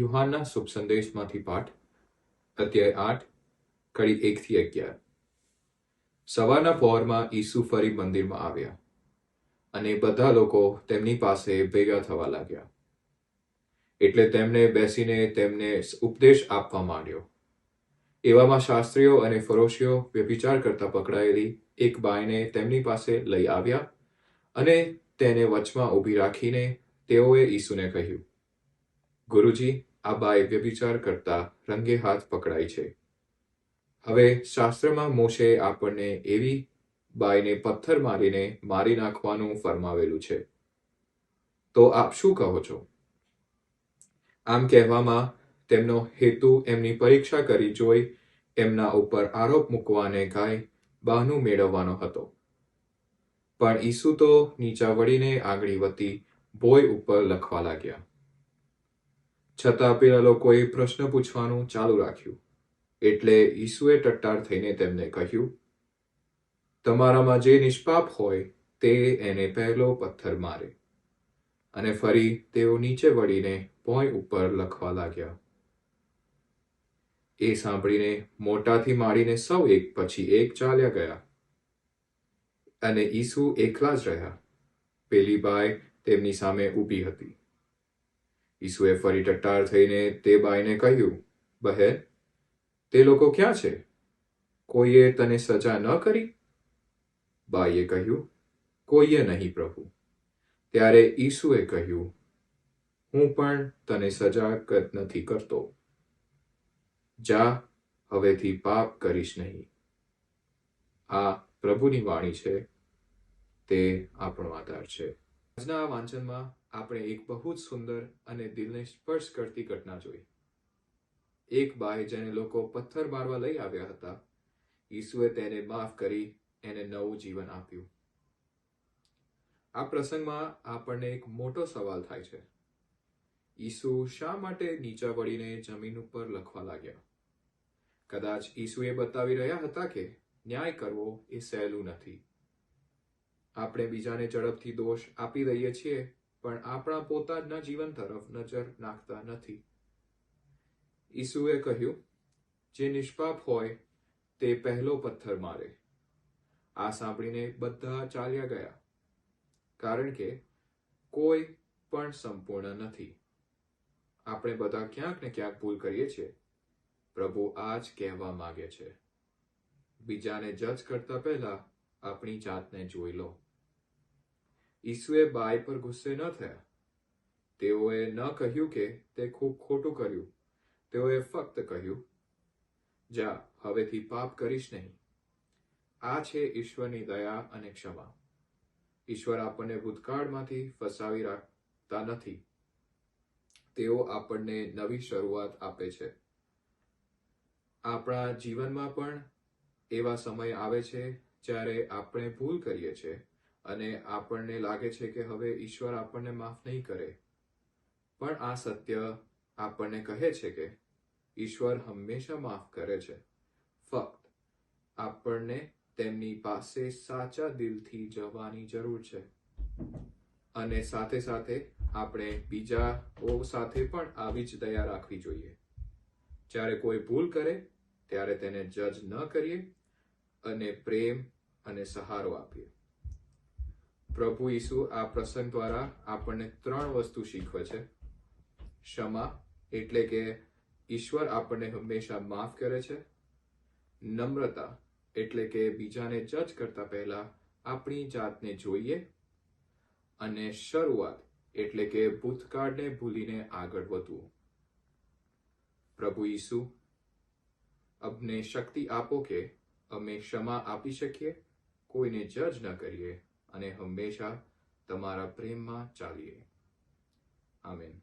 યુહાનના શુભ સંદેશમાંથી પાઠ અધ્યાય 8 કડી 1 થી 11. સવારના પહોરમાં ઈસુ ફરી મંદિરમાં આવ્યા અને બધા લોકો તેમની પાસે ભેગા થવા લાગ્યા. એટલે તેમણે બેસીને તેમને ઉપદેશ આપવા માંડ્યો. એવામાં શાસ્ત્રીઓ અને ફરોશીઓ વ્યભિચાર કરતા પકડાયેલી એક બાઈને તેમની પાસે લઈ આવ્યા અને તેને વચમાં ઊભી રાખીને તેઓએ ઈસુને કહ્યું, ગુરુજી, આ બાઈ વ્યભિચાર કરતા રંગે હાથ પકડાઈ છે. હવે શાસ્ત્રમાં મોશેએ આપણને એવી બાઈને પથ્થર મારીને મારી નાખવાનું ફરમાવેલું છે. તો આપ શું કહો છો? આમ કહેવામાં તેમનો હેતુ એમની પરીક્ષા કરી જોઈ એમના ઉપર આરોપ મૂકવાને ગાય બહાનું મેળવવાનો હતો. પણ ઈસુ તો નીચા વળીને આંગળી વતી ભોય ઉપર લખવા લાગ્યા. છતાં પેલા લોકોએ પ્રશ્ન પૂછવાનું ચાલુ રાખ્યું. એટલે ઈસુએ ટટ્ટાર થઈને તેમને કહ્યું, તમારામાં જે નિષ્પાપ હોય તે એને પહેલો પથ્થર મારે. અને ફરી તેઓ નીચે વળીને ભોંય ઉપર લખવા લાગ્યા. એ સાંભળીને મોટાથી માંડીને સૌ એક પછી એક ચાલ્યા ગયા અને ઈસુ એકલા જ રહ્યા. પેલી બાઈ તેમની સામે ઊભી હતી. ઈસુએ ફરી ટટ્ટાર થઈને તે બાઈને કહ્યું, બહેન, તે લોકો ક્યાં છે? કોઈએ તને સજા ન કરી? બાઈએ કહ્યું, કોઈએ નહીં, પ્રભુ. ત્યારે ઈસુએ કહ્યું, હું પણ તને સજા નથી કરતો. જા, હવેથી પાપ કરીશ નહીં. આ પ્રભુની વાણી છે. તે આપણો આધાર છે. આજના આ વાંચનમાં આપણે એક બહુ જ સુંદર અને દિલને સ્પર્શ કરતી ઘટના જોઈ. એક બાઈ જેને લોકો પથ્થર મારવા લઈ આવ્યા હતા, ઈસુએ તેને માફ કરી એને નવું જીવન આપ્યું. આ પ્રસંગમાં આપણને એક મોટો સવાલ થાય છે. ઈસુ શા માટે નીચા વળીને જમીન ઉપર લખવા લાગ્યા? કદાચ ઈસુ એ બતાવી રહ્યા હતા કે ન્યાય કરવો એ સહેલું નથી. આપણે બીજાને ઝડપથી દોષ આપી દઈએ છીએ, પણ આપણા પોતાના જીવન તરફ નજર નાખતા નથી. ઈસુએ કહ્યું, જે નિષ્પાપ હોય તે પહેલો પથ્થર મારે. આ સાંભળીને બધા ચાલ્યા ગયા, કારણ કે કોઈ પણ સંપૂર્ણ નથી. આપણે બધા ક્યાંક ને ક્યાંક ભૂલ કરીએ છીએ. પ્રભુ આ જ કહેવા માંગે છે. બીજાને જજ કરતા પહેલા આપણી જાતને જોઈ લો. ઈસુએ બાઈ પર ગુસ્સે ન થયા. તેઓએ ન કહ્યું કે તે ખૂબ ખોટું કર્યું. તેઓએ ફક્ત કહ્યું, જા, હવેથી પાપ કરીશ નહીં. આ છે ઈશ્વરની દયા અને ક્ષમા. ઈશ્વર આપણને ભૂતકાળમાંથી ફસાવી રાખતા નથી. તેઓ આપણને નવી શરૂઆત આપે છે. આપણા જીવનમાં પણ એવા સમય આવે છે જ્યારે આપણે ભૂલ કરીએ છીએ અને આપણને લાગે છે કે હવે ઈશ્વર આપણને માફ નહીં કરે. પણ આ સત્ય આપણને કહે છે કે ઈશ્વર હંમેશા માફ કરે છે. ફક્ત આપણને તેમની પાસે સાચા દિલથી જવાની જરૂર છે. અને સાથે સાથે આપણે બીજાઓ સાથે પણ આવી જ દયા રાખવી જોઈએ. જ્યારે કોઈ ભૂલ કરે ત્યારે તેને જજ ન કરીએ અને પ્રેમ અને સહારો આપીએ. પ્રભુ ઈસુ આ પ્રસંગ દ્વારા આપણને 3 વસ્તુ શીખવે છે. ક્ષમા એટલે કે ઈશ્વર આપણને હંમેશા માફ કરે છે. નમ્રતા એટલે કે બીજાને જજ કરતા પહેલા આપણી જાતને જોઈએ. અને શરૂઆત એટલે કે ભૂતકાળને ભૂલીને આગળ વધવું. પ્રભુ ઈસુ, અમને શક્તિ આપો કે અમે ક્ષમા આપી શકીએ, કોઈને જજ ન કરીએ અને હંમેશા તમારા પ્રેમમાં ચાલીએ. આમેન.